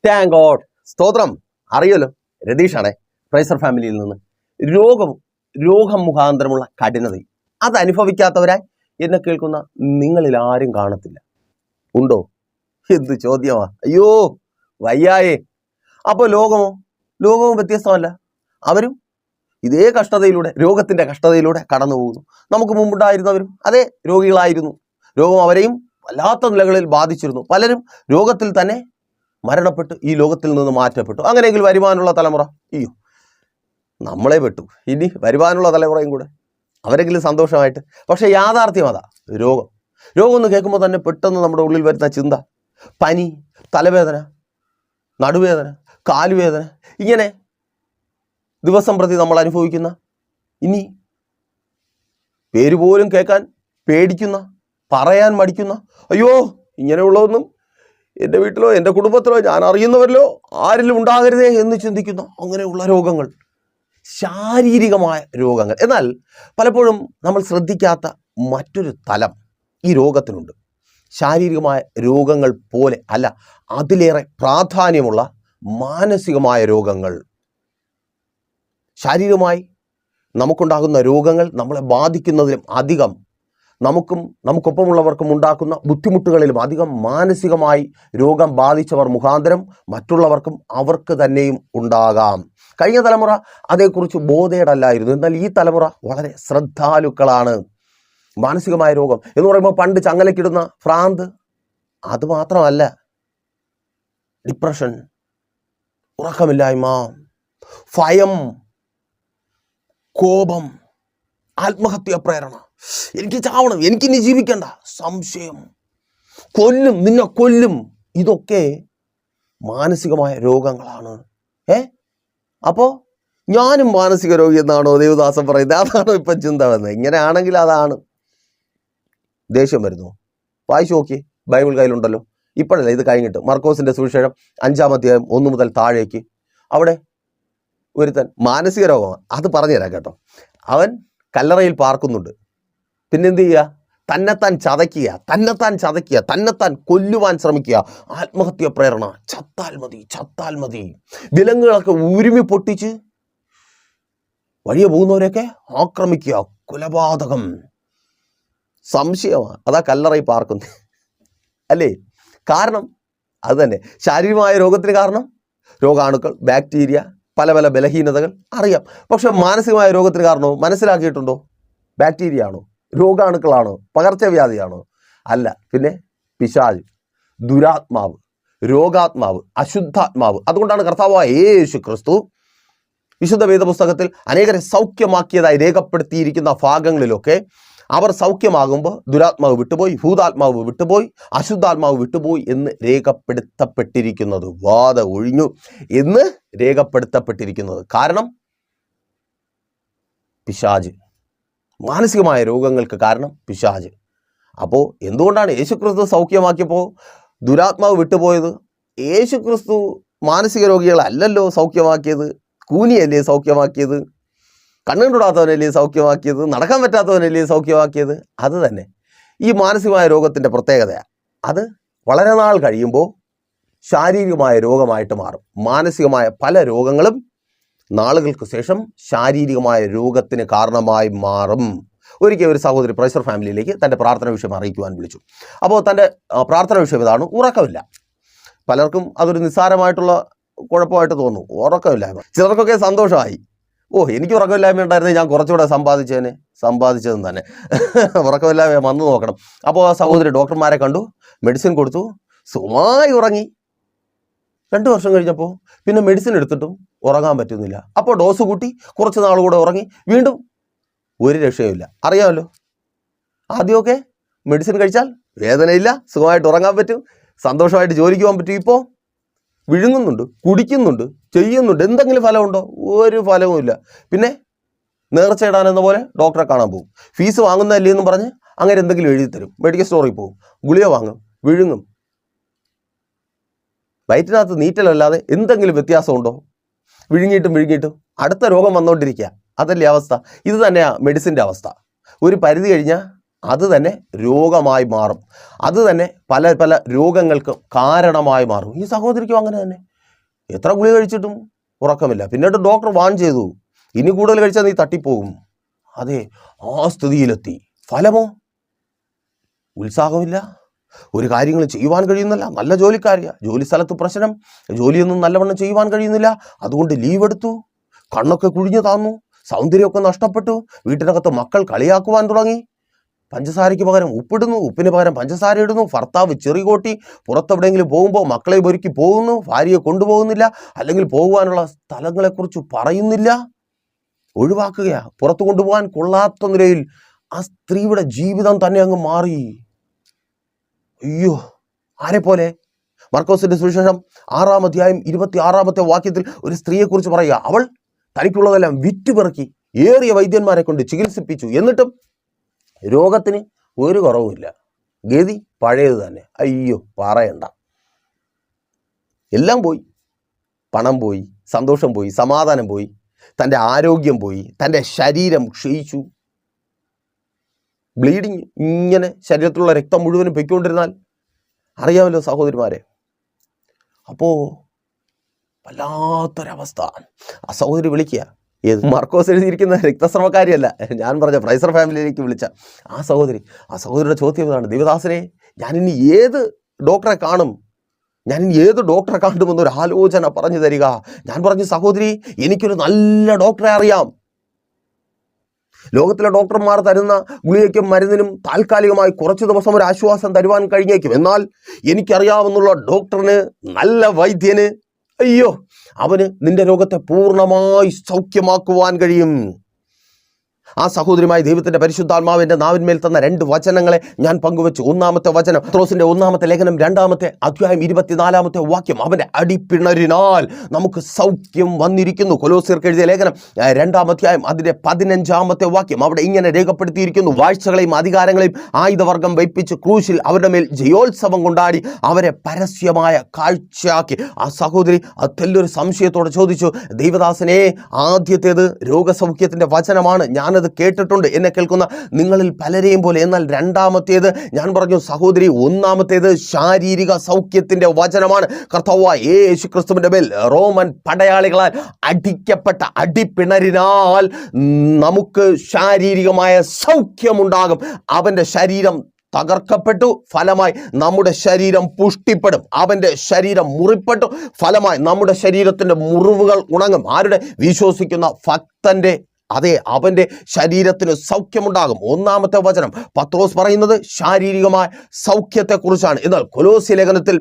Thank God. സ്തോത്രം. അറിയാലോ, രതീഷാണേ, പ്രൈസർ ഫാമിലിയിൽ നിന്ന്. രോഗം മുഖാന്തരമുള്ള കഠിനതയും അത് അനുഭവിക്കാത്തവരായി എന്നെ കേൾക്കുന്ന നിങ്ങളിൽ ആരും കാണത്തില്ല. ഉണ്ടോ? എന്ത് ചോദ്യമാ! അയ്യോ വയ്യായേ. അപ്പോൾ ലോകവും വ്യത്യസ്തമല്ല. അവരും ഇതേ കഷ്ടതയിലൂടെ, രോഗത്തിന്റെ കഷ്ടതയിലൂടെ കടന്നു പോകുന്നു. നമുക്ക് മുമ്പുണ്ടായിരുന്നവരും അതേ രോഗികളായിരുന്നു. രോഗം അവരെയും വല്ലാത്ത നിലകളിൽ ബാധിച്ചിരുന്നു. പലരും രോഗത്തിൽ തന്നെ മരണപ്പെട്ട് ഈ ലോകത്തിൽ നിന്ന് മാറ്റപ്പെട്ടു. അങ്ങനെയെങ്കിൽ വരുവാനുള്ള തലമുറ അയ്യോ നമ്മളെ പെട്ടു. ഇനി വരുവാനുള്ള തലമുറയും കൂടെ അവരെങ്കിലും സന്തോഷമായിട്ട്. പക്ഷെ യാഥാർത്ഥ്യം അതാ. രോഗം എന്ന് കേൾക്കുമ്പോൾ തന്നെ പെട്ടെന്ന് നമ്മുടെ ഉള്ളിൽ വരുന്ന ചിന്ത പനി, തലവേദന, നടുവേദന, കാലുവേദന, ഇങ്ങനെ ദിവസം പ്രതി നമ്മൾ അനുഭവിക്കുന്ന, ഇനി പേര് പോലും കേൾക്കാൻ പേടിക്കുന്ന, പറയാൻ മടിക്കുന്ന, അയ്യോ ഇങ്ങനെയുള്ളതൊന്നും എൻ്റെ വീട്ടിലോ എൻ്റെ കുടുംബത്തിലോ ഞാൻ അറിയുന്നവരിലോ ആരിലും ഉണ്ടാകരുതേ എന്ന് ചിന്തിക്കുന്ന അങ്ങനെയുള്ള രോഗങ്ങൾ, ശാരീരികമായ രോഗങ്ങൾ. എന്നാൽ പലപ്പോഴും നമ്മൾ ശ്രദ്ധിക്കാത്ത മറ്റൊരു തലം ഈ രോഗത്തിനുണ്ട്. ശാരീരികമായ രോഗങ്ങൾ പോലെ അല്ല, അതിലേറെ പ്രാധാന്യമുള്ള മാനസികമായ രോഗങ്ങൾ. ശാരീരികമായി നമുക്കുണ്ടാകുന്ന രോഗങ്ങൾ നമ്മളെ ബാധിക്കുന്നതിലും അധികം നമുക്കൊപ്പമുള്ളവർക്കും ഉണ്ടാക്കുന്ന ബുദ്ധിമുട്ടുകളിലും അധികം മാനസികമായി രോഗം ബാധിച്ചവർ മുഖാന്തരം മറ്റുള്ളവർക്കും അവർക്ക് തന്നെയും ഉണ്ടാകാം. കഴിഞ്ഞ തലമുറ അതേക്കുറിച്ച് ബോധേടല്ലായിരുന്നു. എന്നാൽ ഈ തലമുറ വളരെ ശ്രദ്ധാലുക്കളാണ്. മാനസികമായ രോഗം എന്ന് പറയുമ്പോൾ പണ്ട് ചങ്ങലക്കിടുന്ന ഭ്രാന്ത് അതുമാത്രമല്ല, ഡിപ്രഷൻ, ഉറക്കമില്ലായ്മ, ഭയം, കോപം, ആത്മഹത്യാ പ്രേരണ, എനിക്ക് ചാവണം, എനിക്കിനി ജീവിക്കണ്ട, സംശയം, നിന്നെ കൊല്ലും. ഇതൊക്കെ മാനസികമായ രോഗങ്ങളാണ്. അപ്പോൾ ഞാനും മാനസിക രോഗി എന്നാണോ ദേവദാസൻ പറയുന്നത്? അതാണോ ഇപ്പം ചിന്ത വന്നത്? ഇങ്ങനെയാണെങ്കിൽ അതാണ്. ദേഷ്യം വരുന്നു. വായിച്ചു നോക്കി, ബൈബിൾ കയ്യിലുണ്ടല്ലോ. ഇപ്പോഴല്ല, ഇത് കഴിഞ്ഞിട്ട് മർക്കോസിന്റെ സുവിശേഷം 5-ാം അധ്യായം 1 മുതൽ താഴേക്ക്. അവിടെ ഒരുത്തൻ മാനസിക രോഗമാണ്, അത് പറഞ്ഞുതരാം കേട്ടോ. അവൻ കല്ലറയിൽ പാർക്കുന്നുണ്ട്. പിന്നെന്ത് ചെയ്യുക? തന്നെത്താൻ ചതയ്ക്കുക, തന്നെത്താൻ കൊല്ലുവാൻ ശ്രമിക്കുക, ആത്മഹത്യ പ്രേരണ, ചത്താൽ മതി. വിലങ്ങുകളൊക്കെ ഉരുമി പൊട്ടിച്ച് വഴിയെ പോകുന്നവരെയൊക്കെ ആക്രമിക്കുക, കൊലപാതകം, സംശയമാണ്. അതാ കല്ലറയിൽ പാർക്കുന്നത് അല്ലേ? കാരണം അത് തന്നെ. ശാരീരികമായ രോഗത്തിന് കാരണം രോഗാണുക്കൾ, ബാക്ടീരിയ, പല ബലഹീനതകൾ അറിയാം. പക്ഷെ മാനസികമായ രോഗത്തിന് കാരണവും മനസ്സിലാക്കിയിട്ടുണ്ടോ? ബാക്ടീരിയ ആണോ? രോഗാണുക്കളാണോ? പകർച്ചവ്യാധിയാണോ? അല്ല. പിന്നെ പിശാച്, ദുരാത്മാവ്, രോഗാത്മാവ്, അശുദ്ധാത്മാവ്. അതുകൊണ്ടാണ് കർത്താവായ യേശു ക്രിസ്തു വിശുദ്ധ വേദപുസ്തകത്തിൽ അനേകരെ സൗഖ്യമാക്കിയതായി രേഖപ്പെടുത്തിയിരിക്കുന്ന ഭാഗങ്ങളിലൊക്കെ അവർ സൗഖ്യമാകുമ്പോൾ ദുരാത്മാവ് വിട്ടുപോയി, ഭൂതാത്മാവ് വിട്ടുപോയി, അശുദ്ധാത്മാവ് വിട്ടുപോയി എന്ന് രേഖപ്പെടുത്തപ്പെട്ടിരിക്കുന്നത്, വാത ഒഴിഞ്ഞു എന്ന് രേഖപ്പെടുത്തപ്പെട്ടിരിക്കുന്നത്. കാരണം പിശാച്, മാനസികമായ രോഗങ്ങൾക്ക് കാരണം പിശാച്. അപ്പോൾ എന്തുകൊണ്ടാണ് യേശുക്രിസ്തു സൗഖ്യമാക്കിയപ്പോൾ ദുരാത്മാവ് വിട്ടുപോയത്? യേശുക്രിസ്തു മാനസിക രോഗികളല്ലല്ലോ സൗഖ്യമാക്കിയത്, കൂനിയല്ലേ സൗഖ്യമാക്കിയത്, കണ്ണുകൊണ്ടിടാത്തവനല്ലേ സൗഖ്യമാക്കിയത്, നടക്കാൻ പറ്റാത്തവനല്ലേ സൗഖ്യമാക്കിയത്. അത് തന്നെ ഈ മാനസികമായ രോഗത്തിൻ്റെ പ്രത്യേകതയാണ്. അത് വളരെ നാൾ കഴിയുമ്പോൾ ശാരീരികമായ രോഗമായിട്ട് മാറും. മാനസികമായ പല രോഗങ്ങളും നാളുകൾക്ക് ശേഷം ശാരീരികമായ രോഗത്തിന് കാരണമായി മാറും. ഒരിക്കൽ ഒരു സഹോദരി പ്രൈസർ ഫാമിലിയിലേക്ക് തൻ്റെ പ്രാർത്ഥന വിഷയം അറിയിക്കുവാൻ വിളിച്ചു. അപ്പോൾ തൻ്റെ പ്രാർത്ഥന വിഷയം ഇതാണ്: ഉറക്കമില്ല. പലർക്കും അതൊരു നിസ്സാരമായിട്ടുള്ള കുഴപ്പമായിട്ട് തോന്നും, ഉറക്കമില്ലായ്മ. ചിലർക്കൊക്കെ സന്തോഷമായി, എനിക്ക് ഉറക്കമില്ലായ്മ ഉണ്ടായിരുന്നെങ്കിൽ ഞാൻ കുറച്ചുകൂടെ സമ്പാദിച്ചതും തന്നെ. ഉറക്കമില്ലായ്മ വന്നു നോക്കണം. അപ്പോൾ ആ സഹോദരി ഡോക്ടർമാരെ കണ്ടു, മെഡിസിൻ കൊടുത്തു, സുഖമായി ഉറങ്ങി. 2 വർഷം കഴിഞ്ഞപ്പോൾ പിന്നെ മെഡിസിൻ എടുത്തിട്ടും ഉറങ്ങാൻ പറ്റുന്നില്ല. അപ്പോൾ ഡോസ് കൂട്ടി കുറച്ച് നാൾ കൂടെ ഉറങ്ങി, വീണ്ടും ഒരു രക്ഷയുമില്ല. അറിയാമല്ലോ, ആദ്യമൊക്കെ മെഡിസിൻ കഴിച്ചാൽ വേദനയില്ല, സുഖമായിട്ട് ഉറങ്ങാൻ പറ്റും, സന്തോഷമായിട്ട് ജോലിക്ക് പോകാൻ പറ്റും. ഇപ്പോൾ വിഴുങ്ങുന്നുണ്ട്, കുടിക്കുന്നുണ്ട്, ചെയ്യുന്നുണ്ട്, എന്തെങ്കിലും ഫലമുണ്ടോ? ഒരു ഫലവുമില്ല. പിന്നെ നേർച്ചയിടാനെന്ന പോലെ ഡോക്ടറെ കാണാൻ പോകും. ഫീസ് വാങ്ങുന്നതല്ലേ എന്നും പറഞ്ഞ് അങ്ങനെ എന്തെങ്കിലും എഴുതി തരും. മെഡിക്കൽ സ്റ്റോറിൽ പോകും, ഗുളിക വാങ്ങും, വിഴുങ്ങും. വയറ്റിനകത്ത് നീറ്റലല്ലാതെ എന്തെങ്കിലും വ്യത്യാസമുണ്ടോ? വിഴുങ്ങിയിട്ടും അടുത്ത രോഗം വന്നുകൊണ്ടിരിക്കുക. അതല്ലേ അവസ്ഥ? ഇത് തന്നെയാണ് മെഡിസിൻ്റെ അവസ്ഥ. ഒരു പരിധി കഴിഞ്ഞാൽ അത് തന്നെ രോഗമായി മാറും. അത് തന്നെ പല രോഗങ്ങൾക്ക് കാരണമായി മാറും. ഈ സഹോദരിക്കും അങ്ങനെ തന്നെ എത്ര ഗുളിക കഴിച്ചിട്ടും ഉറക്കമില്ല. പിന്നീട് ഡോക്ടർ വാൺ ചെയ്തു, ഇനി കൂടുതൽ കഴിച്ചാൽ നീ തട്ടിപ്പോകും. അതെ, ആ സ്ഥിതിയിലെത്തി. ഫലമോ? ഉത്സാഹമില്ല, ഒരു കാര്യങ്ങൾ ചെയ്യുവാൻ കഴിയുന്നില്ല. നല്ല ജോലിക്കാരിയാണ്, ജോലി സ്ഥലത്ത് പ്രശ്നം, ജോലിയൊന്നും നല്ലവണ്ണം ചെയ്യുവാൻ കഴിയുന്നില്ല. അതുകൊണ്ട് ലീവ് എടുത്തു. കണ്ണൊക്കെ കുഴിഞ്ഞു താന്നു, സൗന്ദര്യമൊക്കെ നഷ്ടപ്പെട്ടു. വീട്ടിനകത്ത് മക്കൾ കളിയാക്കുവാൻ തുടങ്ങി. പഞ്ചസാരയ്ക്ക് പകരം ഉപ്പിടുന്നു, ഉപ്പിന് പകരം പഞ്ചസാര ഇടുന്നു. ഭർത്താവ് ചെറികോട്ടി പുറത്തെവിടെയെങ്കിലും പോകുമ്പോൾ മക്കളെ ഒരുക്കി പോകുന്നു, ഭാര്യയെ കൊണ്ടുപോകുന്നില്ല, അല്ലെങ്കിൽ പോകുവാനുള്ള സ്ഥലങ്ങളെക്കുറിച്ച് പറയുന്നില്ല, ഒഴിവാക്കുകയാണ്. പുറത്തു കൊണ്ടുപോകാൻ കൊള്ളാത്ത നിലയിൽ ആ സ്ത്രീയുടെ ജീവിതം തന്നെ അങ്ങ് മാറി. അയ്യോ, ആരെ പോലെ? മർക്കോസിന്റെ സുവിശേഷം 6-ാം അധ്യായം 26-ാമത്തെ വാക്യത്തിൽ ഒരു സ്ത്രീയെക്കുറിച്ച് പറയുക. അവൾ തനിക്കുള്ളതെല്ലാം വിറ്റുപിറക്കി ഏറിയ വൈദ്യന്മാരെ കൊണ്ട് ചികിത്സിപ്പിച്ചു, എന്നിട്ടും രോഗത്തിന് ഒരു കുറവുമില്ല. ഗതി പഴയത് തന്നെ. അയ്യോ, പറയണ്ട. എല്ലാം പോയി. പണം പോയി, സന്തോഷം പോയി, സമാധാനം പോയി, തൻ്റെ ആരോഗ്യം പോയി, തൻ്റെ ശരീരം ക്ഷയിച്ചു. ബ്ലീഡിങ്, ഇങ്ങനെ ശരീരത്തിലുള്ള രക്തം മുഴുവനും പൊയ്ക്കൊണ്ടിരുന്നാൽ അറിയാമല്ലോ സഹോദരിമാരെ. അപ്പോൾ വല്ലാത്തൊരവസ്ഥ. ആ സഹോദരി വിളിക്കുക. ഏത് മർക്കോസ് എഴുതിയിരിക്കുന്ന രക്തസ്രവക്കാരിയല്ല, ഞാൻ പറഞ്ഞ ഫ്രൈസർ ഫാമിലിയിലേക്ക് വിളിച്ച ആ സഹോദരിയുടെ ചോദ്യം ഇതാണ്: ദേവദാസനെ, ഞാനിനി ഏത് ഡോക്ടറെ കാണും? ഞാനിനി ഏത് ഡോക്ടറെ കാണുമെന്നൊരു ആലോചന പറഞ്ഞു തരിക. ഞാൻ പറഞ്ഞു, സഹോദരി, എനിക്കൊരു നല്ല ഡോക്ടറെ അറിയാം. ലോകത്തിലെ ഡോക്ടർമാർ തരുന്ന ഗുളികയ്ക്കും മരുന്നിനും താൽക്കാലികമായി കുറച്ച് ദിവസം ഒരു ആശ്വാസം തരുവാൻ കഴിഞ്ഞേക്കും. എന്നാൽ എനിക്കറിയാവുന്നുള്ള ഡോക്ടറിന്, നല്ല വൈദ്യന്, അയ്യോ, അവന് നിന്റെ രോഗത്തെ പൂർണ്ണമായി സൗഖ്യമാക്കുവാൻ കഴിയും. ആ സഹോദരിയുമായി ദൈവത്തിന്റെ പരിശുദ്ധാത്മാവിന്റെ നാവിന്മേൽ തന്ന 2 വചനങ്ങളെ ഞാൻ പങ്കുവച്ചു. 1-ാമത്തെ വചനം പത്രോസിന്റെ 1-ാമത്തെ ലേഖനം 2-ാമത്തെ അധ്യായം 24-ാമത്തെ വാക്യം: അവന്റെ അടിപ്പിണരിനാൽ നമുക്ക് സൗഖ്യം വന്നിരിക്കുന്നു. കൊലോസ്യർക്ക് എഴുതിയ ലേഖനം 2-ാം അധ്യായം അതിന്റെ 15-ാമത്തെ വാക്യം അവിടെ ഇങ്ങനെ രേഖപ്പെടുത്തിയിരിക്കുന്നു: വാഴ്ചകളെയും അധികാരങ്ങളെയും ആയുധവർഗം വയ്പ്പിച്ച് ക്രൂശിൽ അവരുടെ മേൽ ജയോത്സവം കൊണ്ടാടി അവരെ പരസ്യമായ കാഴ്ചയാക്കി. ആ സഹോദരി തെല്ലൊരു സംശയത്തോടെ ചോദിച്ചു: ദൈവദാസനെ, ആദ്യത്തേത് രോഗസൗഖ്യത്തിന്റെ വചനമാണ്, ഞാനത് കേട്ടിട്ടുണ്ട്, എന്നെ കേൾക്കുന്ന നിങ്ങളിൽ പലരെയും പോലെ. എന്നാൽ 2-ാമത്തേത് ഞാൻ പറഞ്ഞു, സഹോദരി, 1-ാമത്തേത് ശാരീരിക സൗഖ്യത്തിന്റെ വചനമാണ്. കർത്താവായ യേശു ക്രിസ്തുവിന്റെ മേൽ റോമൻ പടയാളികളാൽ അടിക്കപ്പെട്ട അടിപ്പിണരിനാൽ നമുക്ക് ശാരീരികമായ സൗഖ്യമുണ്ടാകും. അവന്റെ ശരീരം തകർക്കപ്പെട്ടു, ഫലമായി നമ്മുടെ ശരീരം പുഷ്ടിപ്പെടും. അവന്റെ ശരീരം മുറിപ്പെട്ടു, ഫലമായി നമ്മുടെ ശരീരത്തിന്റെ മുറിവുകൾ ഉണങ്ങും. ആരുടെ? വിശ്വസിക്കുന്ന ഭക്തന്റെ. അതെ, അവന്റെ ശരീരത്തിന് സൗഖ്യമുണ്ടാകും. 1-ാമത്തെ വചനം പത്രോസ് പറയുന്നത് ശാരീരികമായ സൗഖ്യത്തെക്കുറിച്ചാണ്. എന്നാൽ കൊലോസ്യ ലേഖനത്തിൽ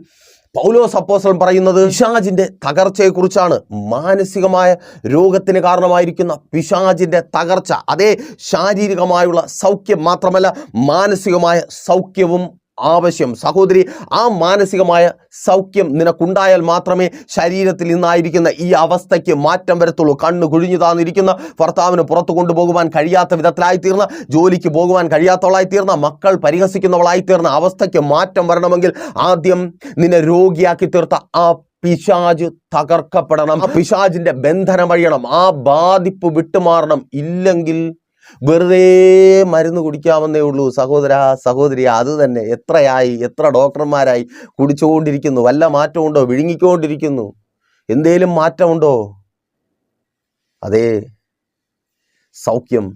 പൗലോസ് അപ്പോസ്തലൻ പറയുന്നത് പിശാചിന്റെ തകർച്ചയെക്കുറിച്ചാണ്. മാനസികമായ രോഗത്തിന് കാരണമായിരിക്കുന്ന പിശാചിന്റെ തകർച്ച. അതേ, ശാരീരികമായുള്ള സൗഖ്യം മാത്രമല്ല, മാനസികമായ സൗഖ്യവും ആവശ്യം. സഹോദരി, ആ മാനസികമായ സൗഖ്യം നിനക്കുണ്ടായാൽ മാത്രമേ ശരീരത്തിൽ നിന്നായിരിക്കുന്ന ഈ അവസ്ഥയ്ക്ക് മാറ്റം വരത്തുള്ളൂ. കണ്ണ് കുഴിഞ്ഞു താന്നിരിക്കുന്ന, ഭർത്താവിന് പുറത്തു കൊണ്ടുപോകുവാൻ കഴിയാത്ത വിധത്തിലായിത്തീർന്ന, ജോലിക്ക് പോകുവാൻ കഴിയാത്തവളായിത്തീർന്ന, മക്കൾ പരിഹസിക്കുന്നവളായിത്തീർന്ന അവസ്ഥയ്ക്ക് മാറ്റം വരണമെങ്കിൽ ആദ്യം നിന്നെ രോഗിയാക്കി തീർത്ത ആ പിശാച് തകർക്കപ്പെടണം. ആ പിശാചിന്റെ ബന്ധനം അഴിയണം. ആ ബാധിപ്പ് വിട്ടുമാറണം. ഇല്ലെങ്കിൽ വെറുതെ മരുന്ന് കുടിക്കാമെന്നേ ഉള്ളൂ. സഹോദര, സഹോദരി, അത് തന്നെ. എത്ര ഡോക്ടർമാരായി കുടിച്ചുകൊണ്ടിരിക്കുന്നു. വല്ല മാറ്റമുണ്ടോ? വിഴുങ്ങിക്കൊണ്ടിരിക്കുന്നു. എന്തേലും മാറ്റമുണ്ടോ? അതേ, സൗഖ്യം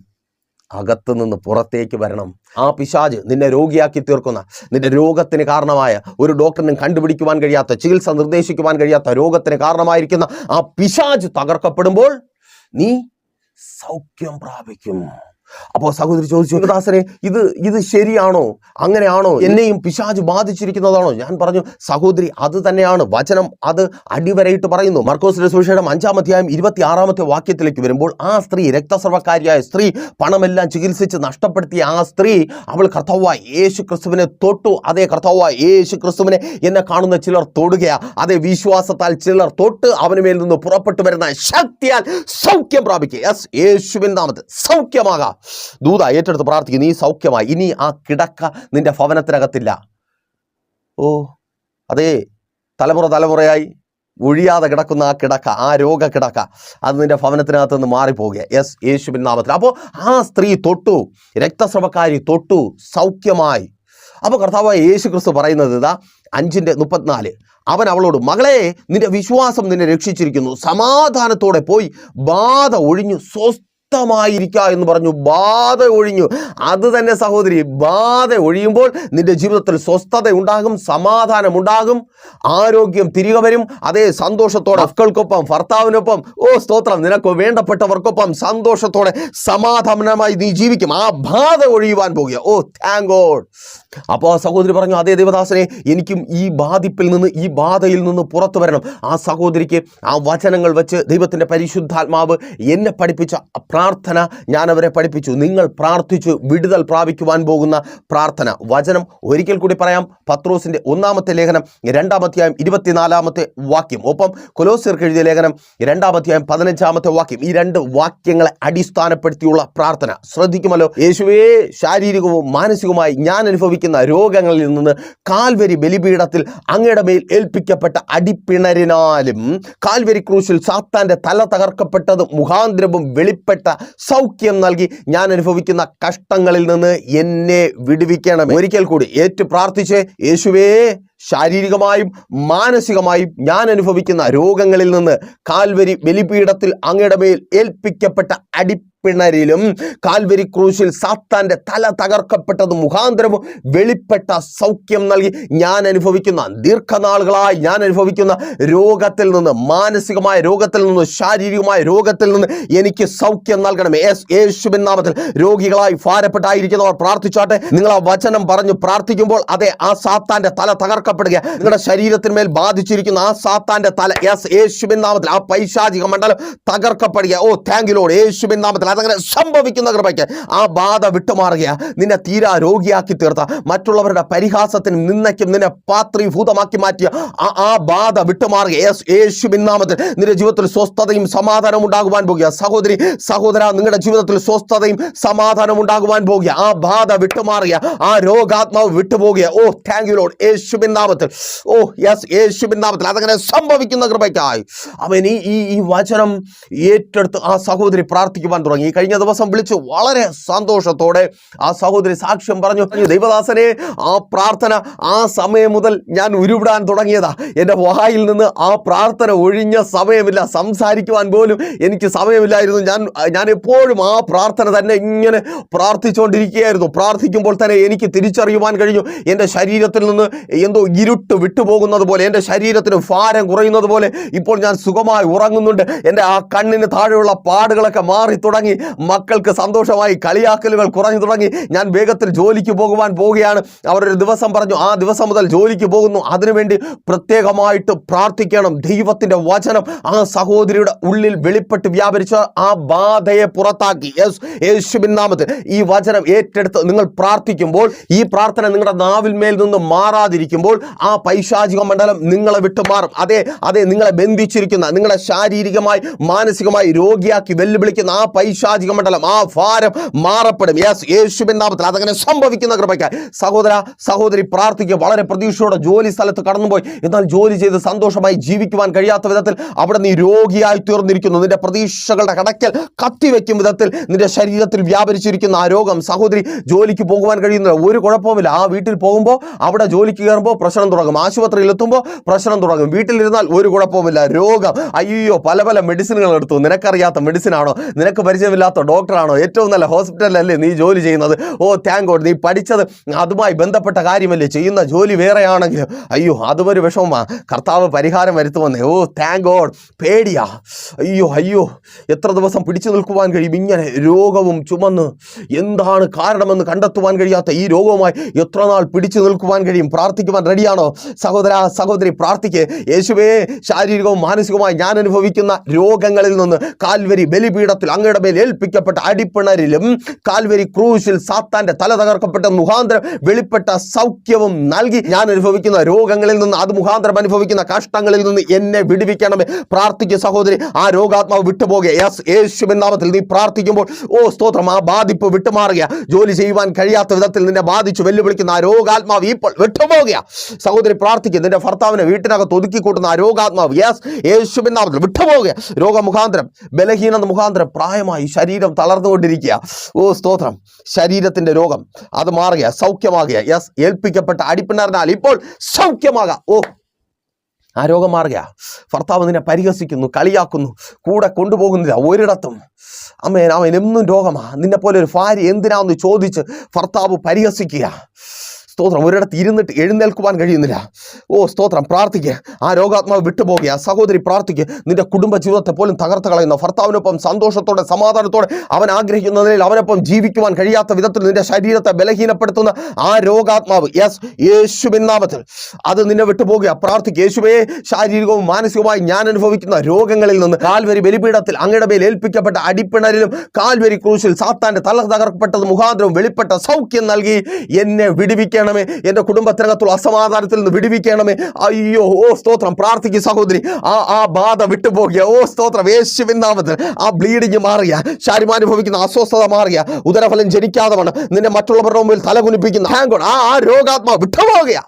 അകത്തു നിന്ന് പുറത്തേക്ക് വരണം. ആ പിശാച് നിന്നെ രോഗിയാക്കി തീർക്കുന്ന, നിന്റെ രോഗത്തിന് കാരണമായ, ഒരു ഡോക്ടറിനും കണ്ടുപിടിക്കുവാൻ കഴിയാത്ത, ചികിത്സ നിർദ്ദേശിക്കുവാൻ കഴിയാത്ത രോഗത്തിന് കാരണമായിരിക്കുന്ന ആ പിശാച് തകർക്കപ്പെടുമ്പോൾ നീ സൗഖ്യം പ്രാപിക്കും. അപ്പോൾ സഹോദരി ചോദിച്ചു, ദാസനെ, ഇത് ശരിയാണോ? അങ്ങനെയാണോ? എന്നെയും പിശാച് ബാധിച്ചിരിക്കുന്നതാണോ? ഞാൻ പറഞ്ഞു, സഹോദരി, അത് തന്നെയാണ്. വചനം അത് അടിവരയിട്ട് പറയുന്നു. മർക്കോസിന്റെ സുവിശേഷം 5-ാം അധ്യായം 26-ാമത്തെ വാക്യത്തിലേക്ക് വരുമ്പോൾ ആ സ്ത്രീ, രക്തസ്രവക്കാരിയായ സ്ത്രീ, പണമെല്ലാം ചികിത്സിച്ച് നഷ്ടപ്പെടുത്തിയ ആ സ്ത്രീ, അവൾ കർത്താവായ യേശു ക്രിസ്തുവിനെ തൊട്ടു. അതേ, കർത്താവായ യേശു ക്രിസ്തുവിനെ എന്നെ കാണുന്ന ചിലർ തൊടുകയാ. അതേ, വിശ്വാസത്താൽ ചിലർ തൊട്ട് അവന് മേൽ നിന്ന് പുറപ്പെട്ടു വരുന്ന ശക്തിയാൽ സൗഖ്യം പ്രാപിക്കുക. യെസ്, യേശുവിൻ നാമത്തിൽ സൗഖ്യമാകാം. ദൂത ഏറ്റെടുത്ത് പ്രാർത്ഥിക്കും, നീ സൗഖ്യമായി. ഇനി ആ കിടക്ക നിന്റെ ഭവനത്തിനകത്തില്ല. ഓ അതേ, തലമുറയായി ഒഴിയാതെ കിടക്കുന്ന ആ കിടക്ക, ആ രോഗ കിടക്ക, അത് നിന്റെ ഭവനത്തിനകത്ത് നിന്ന് മാറിപ്പോവുക. യെസ്, യേശുവിൻ നാമത്തിൽ. അപ്പോൾ ആ സ്ത്രീ തൊട്ടു, രക്തസ്രവക്കാരി തൊട്ടു, സൗഖ്യമായി. അപ്പോൾ കർത്താവായ യേശു ക്രിസ്തു പറയുന്നത് ഇതാ 5:34. അവൻ അവളോട്, മകളെ, നിന്റെ വിശ്വാസം നിന്നെ രക്ഷിച്ചിരിക്കുന്നു, സമാധാനത്തോടെ പോയി ബാധ ഒഴിഞ്ഞു സ്വസ്ഥമായിരിക്കുക എന്ന് പറഞ്ഞു. ബാധ ഒഴിഞ്ഞു. അത് തന്നെ സഹോദരി, ബാധ ഒഴിയുമ്പോൾ നിന്റെ ജീവിതത്തിൽ സ്വസ്ഥത ഉണ്ടാകും, സമാധാനം ഉണ്ടാകും, ആരോഗ്യം തിരികെ വരും. അതേ സന്തോഷത്തോടെ മക്കൾക്കൊപ്പം, ഭർത്താവിനൊപ്പം, സ്തോത്രം, നിനക്ക് വേണ്ടപ്പെട്ടവർക്കൊപ്പം സന്തോഷത്തോടെ സമാധാനമായി നീ ജീവിക്കും. ആ ബാധ ഒഴിയുവാൻ പോകുക. Thank God. അപ്പോൾ ആ സഹോദരി പറഞ്ഞു, അതേ ദൈവദാസനെ, എനിക്കും ഈ ബാധിപ്പിൽ നിന്ന്, ഈ ബാധയിൽ നിന്ന് പുറത്തു വരണം. ആ സഹോദരിക്ക് ആ വചനങ്ങൾ വെച്ച് ദൈവത്തിൻ്റെ പരിശുദ്ധാത്മാവ് എന്നെ പഠിപ്പിച്ച പ്രാർത്ഥന ഞാൻ അവരെ പഠിപ്പിച്ചു. നിങ്ങൾ പ്രാർത്ഥിച്ചു വിടുതൽ പ്രാപിക്കുവാൻ പോകുന്ന പ്രാർത്ഥന. വചനം ഒരിക്കൽ കൂടി പറയാം. പത്രോസിൻ്റെ 1-ാമത്തെ ലേഖനം 2-ാം അധ്യായം 24-ാമത്തെ വാക്യം, ഒപ്പം കൊലോസ്യർക്ക് എഴുതിയ ലേഖനം 2-ാം അധ്യായം 15-ാമത്തെ വാക്യം. ഈ 2 വാക്യങ്ങളെ അടിസ്ഥാനപ്പെടുത്തിയുള്ള പ്രാർത്ഥന ശ്രദ്ധിക്കുമല്ലോ. യേശുവേ, ശാരീരികവും മാനസികവുമായി ഞാൻ അനുഭവിക്കുന്ന രോഗങ്ങളിൽ നിന്ന് കാൽവരി ബലിപീഠത്തിൽ അങ്ങയുടെ മേൽ ഏൽപ്പിക്കപ്പെട്ട അടിപ്പിണരിനാലും കാൽവരി ക്രൂശിൽ സാത്താന്റെ തല തകർക്കപ്പെട്ടത് മുഖാന്തരവും വെളിപ്പെട്ട സൗഖ്യം നൽകി ഞാൻ അനുഭവിക്കുന്ന കഷ്ടങ്ങളിൽ നിന്ന് എന്നെ വിടുവിക്കണം. ഒരിക്കൽ കൂടി ഏറ്റു പ്രാർത്ഥിച്ച്, യേശുവേ, ശാരീരികമായും മാനസികമായും ഞാൻ അനുഭവിക്കുന്ന രോഗങ്ങളിൽ നിന്ന് കാൽവരി ബലിപീഠത്തിൽ അങ്ങയുടെ മേൽ ഏൽപ്പിക്കപ്പെട്ട അടിപ്പിണരിലും കാൽവരി ക്രൂശിൽ സാത്താന്റെ തല തകർക്കപ്പെട്ടത് മുഖാന്തരവും വെളിപ്പെട്ട സൗഖ്യം നൽകി ഞാൻ അനുഭവിക്കുന്ന, ദീർഘനാളുകളായി ഞാൻ അനുഭവിക്കുന്ന രോഗത്തിൽ നിന്ന്, മാനസികമായ രോഗത്തിൽ നിന്ന്, ശാരീരികമായ രോഗത്തിൽ നിന്ന് എനിക്ക് സൗഖ്യം നൽകണമേ. യേശുവിൻ നാമത്തിൽ രോഗികളായി ഭാരപ്പെട്ടായിരിക്കുന്നവർ പ്രാർത്ഥിച്ചാട്ടെ. നിങ്ങൾ ആ വചനം പറഞ്ഞു പ്രാർത്ഥിക്കുമ്പോൾ അതേ ആ സാത്താന്റെ തല തകർക്കപ്പെടുക, നിങ്ങളുടെ ശരീരത്തിന്മേൽ ബാധിച്ചിരിക്കുന്ന ആ സാത്താന്റെ തല യേശുവിൻ നാമത്തിൽ, ആ പൈശാചിക മണ്ഡലം തകർക്കപ്പെടുക. Thank you Lord. യേശുവിൻ നാമത്തിൽ അതങ്ങനെ സംഭവിക്കുന്ന കൃപയ്ക്ക് ആ ബാധ വിട്ടുമാറുക. നിന്നെ തീരാ രോഗിയാക്കി തീർത്ത, മറ്റുള്ളവരുടെ പരിഹാസത്തിനും നിന്നയ്ക്കും നിന്നെ പാത്രീഭൂതമാക്കി മാറ്റിയ ആ ബാധ വിട്ടുമാറുക. യേശുവിൻ നാമത്തിൽ നിന്റെ ജീവിതത്തിൽ സ്വസ്ഥതയും സമാധാനവും ഉണ്ടാകുവാൻ പോകുക. സഹോദരി, സഹോദര, നിങ്ങളുടെ ജീവിതത്തിൽ സ്വസ്ഥതയും സമാധാനവും ഉണ്ടാകുവാൻ പോകുക. ആ ബാധ വിട്ടുമാറുക, ആ രോഗാത്മാവ് വിട്ടുപോകുക. Thank you Lord. യേശുവിൻ നാമത്തിൽ, യേശുവിൻ നാമത്തിൽ അതങ്ങനെ സംഭവിക്കുന്ന കൃപയ്ക്കായി അവൻ ഈ വചനം ഏറ്റെടുത്ത് ആ സഹോദരി പ്രാർത്ഥിക്കുവാൻ തുടങ്ങി. കഴിഞ്ഞ ദിവസം വിളിച്ച് വളരെ സന്തോഷത്തോടെ ആ സഹോദരി സാക്ഷ്യം പറഞ്ഞു, ദൈവദാസനെ, ആ പ്രാർത്ഥന ആ സമയം മുതൽ ഞാൻ ഉരുവിടാൻ തുടങ്ങിയതാ. എൻ്റെ വായിൽ നിന്ന് ആ പ്രാർത്ഥന ഒഴിഞ്ഞ സമയമില്ല, സംസാരിക്കുവാൻ പോലും എനിക്ക് സമയമില്ലായിരുന്നു. ഞാൻ എപ്പോഴും ആ പ്രാർത്ഥന തന്നെ ഇങ്ങനെ പ്രാർത്ഥിച്ചുകൊണ്ടിരിക്കുകയായിരുന്നു. പ്രാർത്ഥിക്കുമ്പോൾ തന്നെ എനിക്ക് തിരിച്ചറിയുവാൻ കഴിഞ്ഞു, എൻ്റെ ശരീരത്തിൽ നിന്ന് എന്തോ ഇരുട്ട് വിട്ടുപോകുന്നത് പോലെ, എൻ്റെ ശരീരത്തിന് ഭാരം കുറയുന്നത് പോലെ ഇപ്പോൾ ഞാൻ സുഖമായി ഉറങ്ങുന്നുണ്ട്. എൻ്റെ ആ കണ്ണിന് താഴെയുള്ള പാടുകളൊക്കെ മാറി തുടങ്ങി. മക്കൾക്ക് സന്തോഷമായി, കളിയാക്കലുകൾ കുറഞ്ഞു തുടങ്ങി. ഞാൻ വേഗത്തിൽ ജോലിക്ക് പോകുവാൻ പോവുകയാണ്. അവരൊരു ദിവസം പറഞ്ഞു, ആ ദിവസം മുതൽ ജോലിക്ക് പോകുന്നു. അതിനുവേണ്ടി പ്രത്യേകമായിട്ട് പ്രാർത്ഥിക്കണം. ദൈവത്തിൻ്റെ വചനം ആ സഹോദരിയുടെ ഉള്ളിൽ വെളിപ്പെട്ട് വ്യാപരിച്ച ആ ബാധയെ പുറത്താക്കി. യേശുവിൻ നാമത്തിൽ ഈ വചനം ഏറ്റെടുത്ത് നിങ്ങൾ പ്രാർത്ഥിക്കുമ്പോൾ, ഈ പ്രാർത്ഥന നിങ്ങളുടെ നാവിന്മേൽ നിന്ന് മാറാതിരിക്കുമ്പോൾ ആ പൈശാചിക മണ്ഡലം നിങ്ങളെ വിട്ടുമാറും. അതെ നിങ്ങളെ ബന്ധിച്ചിരിക്കുന്ന, നിങ്ങളെ ശാരീരികമായി മാനസികമായി രോഗിയാക്കി വെല്ലുവിളിക്കുന്ന ആ പൈശാചിക മണ്ഡലം, ആ ഭാരം മാറപ്പെടും. യേശുവിൻ നാമത്തിൽ അതങ്ങനെ സംഭവിക്കുന്ന കൃപയ്ക്കായി സഹോദര, സഹോദരി പ്രാർത്ഥിക്കുക. വളരെ പ്രതീക്ഷയോടെ ജോലി സ്ഥലത്ത് കടന്നുപോയി, എന്നാൽ ജോലി ചെയ്ത് സന്തോഷമായി ജീവിക്കുവാൻ കഴിയാത്ത വിധത്തിൽ അവിടെ നീ രോഗിയായി തീർന്നിരിക്കുന്നു. നിന്റെ പ്രതീക്ഷകളുടെ കടക്കൽ കത്തിവെക്കും വിധത്തിൽ നിന്റെ ശരീരത്തിൽ വ്യാപരിച്ചിരിക്കുന്ന ആ രോഗം. സഹോദരി, ജോലിക്ക് പോകുവാൻ കഴിയുന്നില്ല, ഒരു കുഴപ്പമില്ല. ആ വീട്ടിൽ പോകുമ്പോൾ, അവിടെ ജോലിക്ക് കയറുമ്പോൾ പ്രശ്നം തുടങ്ങും, ആശുപത്രിയിൽ എത്തുമ്പോൾ പ്രശ്നം തുടങ്ങും, വീട്ടിലിരുന്നാൽ ഒരു കുഴപ്പമില്ല. രോഗം, അയ്യോ, പല മെഡിസിനുകൾ എടുത്തു. നിനക്കറിയാത്ത മെഡിസിനാണോ, നിനക്ക് പരിചയമില്ലാത്ത ഡോക്ടറാണോ, ഏറ്റവും നല്ല ഹോസ്പിറ്റലല്ലേ നീ ജോലി ചെയ്യുന്നത്? Thank God. നീ പഠിച്ചത് അതുമായി ബന്ധപ്പെട്ട കാര്യമല്ലേ, ചെയ്യുന്ന ജോലി വേറെയാണെങ്കിലും അയ്യോ, അതുമൊരു വിഷമമാ. കർത്താവ് പരിഹാരം വരുത്തുവന്നേ. Thank God. പേടിയാ. അയ്യോ, എത്ര ദിവസം പിടിച്ചു നിൽക്കുവാൻ കഴിയും ഇങ്ങനെ രോഗവും ചുമന്ന്? എന്താണ് കാരണമെന്ന് കണ്ടെത്തുവാൻ കഴിയാത്ത ഈ രോഗവുമായി എത്ര നാൾ പിടിച്ചു നിൽക്കുവാൻ കഴിയും? പ്രാർത്ഥിക്കുവാൻ റെഡിയാണോ സഹോദര, സഹോദരി? പ്രാർത്ഥിക്ക്. യേശുവേ, ശാരീരികവും മാനസികവുമായി ഞാൻ അനുഭവിക്കുന്ന രോഗങ്ങളിൽ നിന്ന് കാൽവരി ബലിപീഠത്തിൽ അങ്ങയുടെ മേൽ ഏൽപ്പിക്കപ്പെട്ട അടിപ്പിണരിലും കാൽവരി ക്രൂശിൽ സാത്താന്റെ തല തകർക്കപ്പെട്ട മുഖാന്തരം വെളിപ്പെട്ട സൗഖ്യവും നൽകി ഞാൻ അനുഭവിക്കുന്ന രോഗങ്ങളിൽ നിന്ന്, അത് മുഖാന്തരം അനുഭവിക്കുന്ന കഷ്ടങ്ങളിൽ നിന്ന് എന്നെ വിടുവിക്കണമേ. പ്രാർത്ഥിക്കുക സഹോദരി. ആ രോഗാത്മാവ് വിട്ടുപോകുക. യേശുവിൻ നാമത്തിൽ നീ പ്രാർത്ഥിക്കുമ്പോൾ സ്തോത്രം, ആ ബാധിപ്പ് വിട്ടുമാറുക. ജോലി ചെയ്യുവാൻ കഴിയാത്ത വിധത്തിൽ നിന്നെ ബാധിച്ചു വെല്ലുവിളിക്കുന്ന ആ രോഗാത്മാവ് ഇപ്പോൾ വിട്ടുപോകുക. സഹോദരി പ്രാർത്ഥിക്കുക. നിന്റെ ഭർത്താവിനെ വീട്ടിനകത്ത് ഒതുക്കിക്കൂട്ടുന്ന ആ രോഗാത്മാവ് യേശുവിൻ നാമത്തിൽ വിട്ടുപോകുക. രോഗമുഖാന്തരം, ബലഹീനത മുഖാന്തരം, പ്രായമായി ശരീരം തളർന്നുകൊണ്ടിരിക്കുക. ഓ സ്തോത്രം. ശരീരത്തിന്റെ രോഗം അത് മാറുക, സൗഖ്യമാകുക. യെസ്, ഏൽപ്പിക്കപ്പെട്ട അടിപ്പിണറിനാൽ ഇപ്പോൾ സൗഖ്യമാകാം. ഓ, ആ രോഗം മാറുക. ഭർത്താവ് നിന്നെ പരിഹസിക്കുന്നു, കളിയാക്കുന്നു, കൂടെ കൊണ്ടുപോകുന്നില്ല ഒരിടത്തും. അമ്മേൻ, അവൻ എന്നും രോഗമാ. നിന്നെ പോലെ ഒരു ഭാര്യ എന്തിനാന്ന് ചോദിച്ച് ഭർത്താവ് പരിഹസിക്കുക. സ്തോത്രം. ഒരിടത്ത് ഇരുന്നിട്ട് എഴുന്നേൽക്കുവാൻ കഴിയുന്നില്ല. ഓ സ്തോത്രം. പ്രാർത്ഥിക്കുക, ആ രോഗാത്മാവ് വിട്ടുപോകുക. സഹോദരി പ്രാർത്ഥിക്കുക. നിന്റെ കുടുംബ ജീവിതത്തെ പോലും തകർത്ത് കളയുന്ന ഭർത്താവിനൊപ്പം സന്തോഷത്തോടെ സമാധാനത്തോടെ അവൻ ആഗ്രഹിക്കുന്ന നിലയിൽ അവനൊപ്പം ജീവിക്കുവാൻ കഴിയാത്ത വിധത്തിൽ നിന്റെ ശരീരത്തെ ബലഹീനപ്പെടുത്തുന്ന ആ രോഗാത്മാവ്, യെസ്, യേശുവിൻ നാമത്തിൽ അത് നിന്നെ വിട്ടുപോകുക. പ്രാർത്ഥിക്കുക. യേശുവേ, ശാരീരികവും മാനസികവുമായി ഞാൻ അനുഭവിക്കുന്ന രോഗങ്ങളിൽ നിന്ന് കാൽവരി ബലിപീഠത്തിൽ അങ്ങയുടെ മേൽ ഏൽപ്പിക്കപ്പെട്ട അടിപ്പിണരിലും കാൽവരി ക്രൂശിൽ സാത്താന്റെ തല തകർക്കപ്പെട്ടത് മുഖാന്തരവും വെളിപ്പെട്ട സൗഖ്യം നൽകി എന്നെ വിടുവിക്കണം. എന്റെ കുടുംബത്തിനകത്തുള്ള അസമാധാനത്തിൽ നിന്ന് വിടുവിക്കണമേ. അയ്യോ, ഓ സ്തോത്രം. പ്രാർത്ഥിക്കും സഹോദരി. ആ ബാധ വിട്ടുപോകുക. ഓ സ്തോത്രം. യേശുവിൻ നാമത്തിൽ ആ ബ്ലീഡിങ് മാറിയ, ശാരീരം അനുഭവിക്കുന്ന അസ്വസ്ഥത മാറിയ, ഉദരഫലം ജനിക്കാതെ വണ്ണം നിന്നെ മറ്റുള്ളവരുടെ മുമ്പിൽ തലകുനിപ്പിക്കുന്ന ആ രോഗാത്മാവ് വിട്ടുപോകുക.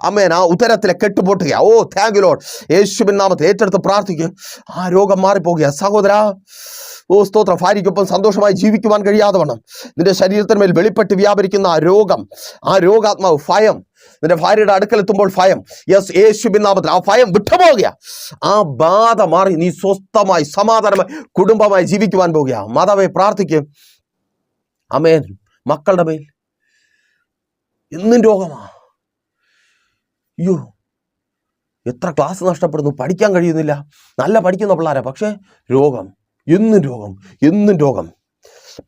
അമ്മേൻ, ആ ഉദരത്തിലെ കെട്ടുപൊട്ടുക. ഓ താങ്ക് യു ലോർഡ്. യേശുവിൻ നാമത്തിൽ ഏറ്റെടുത്ത് പ്രാർത്ഥിക്കുക. ആ രോഗം മാറിപ്പോകുക. സഹോദര, ഓ സ്തോത്രം. ഭാര്യയ്ക്കൊപ്പം സന്തോഷമായി ജീവിക്കുവാൻ കഴിയാതെ വണ്ണം നിന്റെ ശരീരത്തിന്മേൽ വെളിപ്പെട്ട് വ്യാപരിക്കുന്ന ആ രോഗം, ആ രോഗാത്മാവ്, ഭയം, നിന്റെ ഭാര്യയുടെ അടുക്കലെത്തുമ്പോൾ ഭയം, യെസ്, യേശുവിൻ നാമത്തിൽ ആ ഭയം വിട്ടുപോകുക. ആ ബാധ മാറി നീ സ്വസ്ഥമായി സമാധാനമായി കുടുംബമായി ജീവിക്കുവാൻ പോകുക. മാതാവേ പ്രാർത്ഥിക്കുക. അമേൻ. മക്കളുടെ മേൽ എന്നും രോഗമാ. അയ്യോ, എത്ര ക്ലാസ് നഷ്ടപ്പെടുന്നു, പഠിക്കാൻ കഴിയുന്നില്ല. നല്ല പഠിക്കുന്ന പിള്ളേരാ, പക്ഷേ രോഗം, എന്നും രോഗം, എന്നും രോഗം.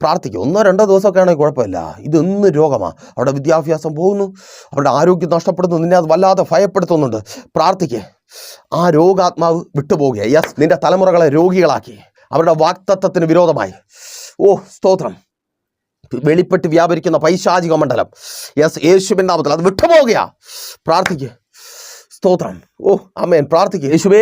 പ്രാർത്ഥിക്കുക. 1-2 ദിവസമൊക്കെ ആണെങ്കിൽ കുഴപ്പമില്ല. ഇതെന്നും രോഗമാണ്. അവരുടെ വിദ്യാഭ്യാസം പോകുന്നു, അവരുടെ ആരോഗ്യം നഷ്ടപ്പെടുന്നു, നിന്നെ അത് വല്ലാതെ ഭയപ്പെടുത്തുന്നുണ്ട്. പ്രാർത്ഥിക്കുക. ആ രോഗാത്മാവ് വിട്ടുപോകുക. യെസ്, നിന്റെ തലമുറകളെ രോഗികളാക്കി അവരുടെ വാക്തത്വത്തിന് വിരോധമായി, ഓ സ്തോത്രം, വെളിപ്പെട്ട് വ്യാപരിക്കുന്ന പൈശാചിക മണ്ഡലം, യെസ്, യേശുവിൻ നാമത്തിൽ അത് വിട്ടുപോകുക. പ്രാർത്ഥിക്കുക. സ്തോത്രം. ഓ ആമേൻ. പ്രാർത്ഥിക്കുക. യേശുവേ,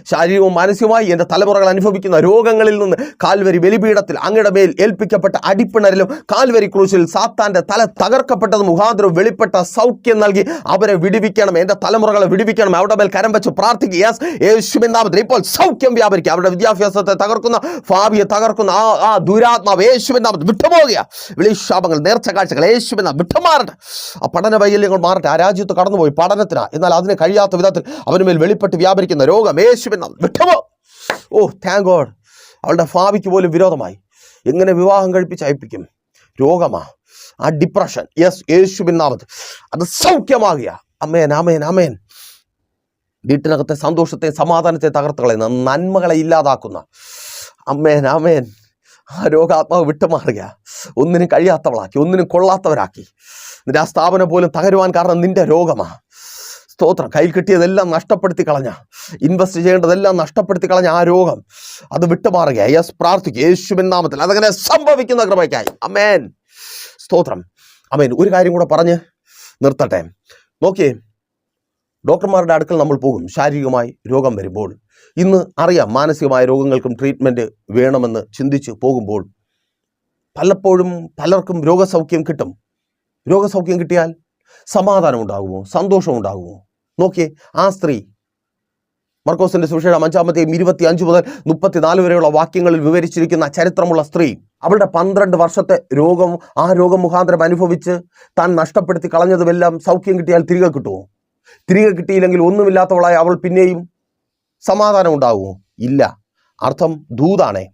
ശാരീരികവും മാനസികവുമായി എൻ്റെ തലമുറകൾ അനുഭവിക്കുന്ന രോഗങ്ങളിൽ നിന്ന് കാൽവരി ബലിപീഠത്തിൽ അങ്ങയുടെ മേൽ ഏൽപ്പിക്കപ്പെട്ട അടിപ്പിണരിലും കാൽവരി ക്രൂശിൽ സാത്താന്റെ തല തകർക്കപ്പെട്ടത് മുഖാന്തരം വെളിപ്പെട്ട സൗഖ്യം നൽകി അവരെ വിടുവിക്കണം. എൻ്റെ തലമുറകളെ വിടുവിക്കണം. അവരുടെ മേൽ കരം വെച്ച് പ്രാർത്ഥിക്കുക. യെസ്, യേശുവിൻ നാമത്തിൽ ഇപ്പോൾ സൗഖ്യം വ്യാപരിക്കുക. അവരുടെ വിദ്യാഭ്യാസത്തെ തകർക്കുന്ന, ഭാവിയെ തകർക്കുന്ന ആ ദുരാത്മാവ് യേശുവിൻ നാമത്തിൽ വിട്ടുപോകുക. വിളിശാപങ്ങൾ, നേർച്ച കാഴ്ചകൾ യേശുവിൻ നാമത്തിൽ വിട്ടുമാറട്ടെ. ആ പഠന വൈകല്യങ്ങൾ മാറട്ടെ. ആ രാജ്യത്ത് കടന്നുപോയി പഠനത്തിനാ, എന്നാൽ അതിന് കഴിയാത്ത വിധത്തിൽ അവന് മേൽ വെളിപ്പെട്ട് വ്യാപരിക്കുന്ന രോഗം യേശുവിൻ നാമത്തിൽ വിട്ടുപോ. ഓ താങ്ക് ഗോഡ്. അവളുടെ ഭാവിക്ക് പോലും വിരോധമായി എങ്ങനെ വിവാഹം കഴിപ്പിച്ച് അയപ്പിക്കും? രോഗമാ, ആ ഡിപ്രഷൻ, യെസ്, യേശുവിൻ നാമത്തിൽ അത് സൗഖ്യമാകുക. അമേൻ, അമേൻ, അമേൻ. വീട്ടിനകത്തെ സന്തോഷത്തെ സമാധാനത്തെ തകർത്ത് കളയുന്ന, നന്മകളെ ഇല്ലാതാക്കുന്ന, അമേൻ, അമേൻ, ആ രോഗാത്മാവ് വിട്ടുമാറുക. ഒന്നിനും കഴിയാത്തവളാക്കി, ഒന്നിനും കൊള്ളാത്തവരാക്കി. നിന്റെ ആ സ്ഥാപനം പോലും തകരുവാൻ കാരണം നിന്റെ രോഗമാ. സ്തോത്രം. കയ്യിൽ കിട്ടിയതെല്ലാം നഷ്ടപ്പെടുത്തി കളഞ്ഞ, ഇൻവെസ്റ്റ് ചെയ്യേണ്ടതെല്ലാം നഷ്ടപ്പെടുത്തി കളഞ്ഞ ആ രോഗം അത് വിട്ടുമാറുക. യെസ്, പ്രാർത്ഥിക്കുക. യേശുവിൻ നാമത്തിൽ അതങ്ങനെ സംഭവിക്കുന്ന കൃപയ്ക്കായി. അമേൻ. സ്തോത്രം. അമേൻ. ഒരു കാര്യം കൂടെ പറഞ്ഞ് നിർത്തട്ടെ. നോക്കിയേ, ഡോക്ടർമാരുടെ അടുക്കൽ നമ്മൾ പോകും ശാരീരികമായി രോഗം വരുമ്പോൾ. ഇന്ന് അറിയാം, മാനസികമായ രോഗങ്ങൾക്കും ട്രീറ്റ്മെൻറ്റ് വേണമെന്ന് ചിന്തിച്ച് പോകുമ്പോൾ പലപ്പോഴും പലർക്കും രോഗസൗഖ്യം കിട്ടും. രോഗസൗഖ്യം കിട്ടിയാൽ സമാധാനം ഉണ്ടാകുമോ? സന്തോഷം ഉണ്ടാകുമോ? നോക്കിയേ, ആ സ്ത്രീ മർക്കോസിന്റെ സുവിശേഷം 5-ാം 25 മുതൽ 34 വരെയുള്ള വാക്യങ്ങളിൽ വിവരിച്ചിരിക്കുന്ന ചരിത്രമുള്ള സ്ത്രീ, അവളുടെ 12 വർഷത്തെ രോഗം, ആ രോഗം മുഖാന്തരം അനുഭവിച്ച് താൻ നഷ്ടപ്പെടുത്തി കളഞ്ഞതുമെല്ലാം സൗഖ്യം കിട്ടിയാൽ തിരികെ കിട്ടുമോ? തിരികെ കിട്ടിയില്ലെങ്കിൽ ഒന്നുമില്ലാത്തവളായി അവൾ പിന്നെയും സമാധാനം ഉണ്ടാകുമോ? ഇല്ല. അർത്ഥം ദൂതാണേ.